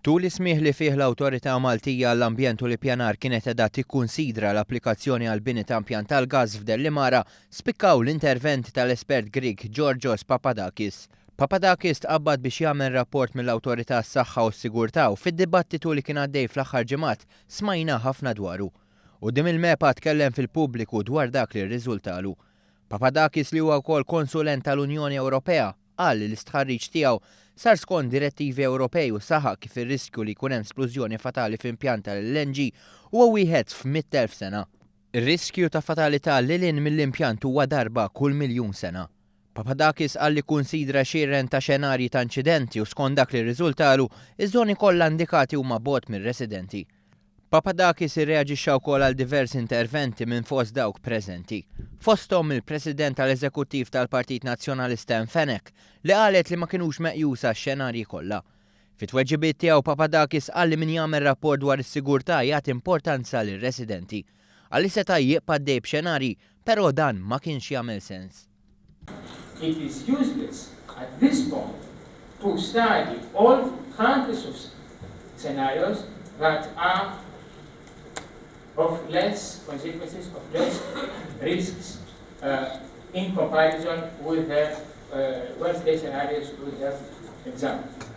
Tul ismieħ li fih l-Awtorità Maltija għall-Ambjent u l-Ippjanar kienet qiegħda tikkunsidra l-applikazzjoni għal bini ta' impjant tal-gaż f'Dellimara, spikkaw l-intervent tal-espert Grieg Georgios Papadakis. Papadakis tqabbad biex jagħmel rapport mill-Awtorità s-Saħħa u s-Sigurtà u fid-dibattitu li kien għaddej fl-aħħar ġimgħat smajna ħafna dwaru. Quddiem il-MEPA tkellem fil-pubbliku dwar dak li rriżultalu. Papadakis li huwa wkoll konsulent tal-Unjoni Ewropea qal li l-istħarriġ tiegħu sar skont direttivi Ewropej u saħaq kif ir-riskju li jkun hemm splużjoni fatali f'impjant tal-LNG huwa wieħed f'100,000 sena. Ir-riskju ta' fatalità lil mill-impjant huwa darba kull miljun sena. Papadakis qal li kunsidra xierren ta' xenarji ta' inċidenti u skont dak li rriżultalu iż-żoni kollha indikati huma bogħod mir-residenti. Papadakis irreaġixxa wkoll għal diversi interventi minn fost dawk preżenti. Fosthom il-President tal-Eżekuttiv tal-Partit Nazzjonalista Fenek li qalet li ma kinux meqjusa x-xenarji kollha. Fit-tweġibiet tiegħu Papadakis qal li min jagħmel rapport dwar is-sigurtà jagħti importanza lir-residenti. Għalli seta' jibqa' dej b'xenarji, però dan ma kienx jagħmel sens. It is useless at this point to study all hundreds of scenarios that are of less consequences, of less risks in comparison with the worst-case scenarios we have examined.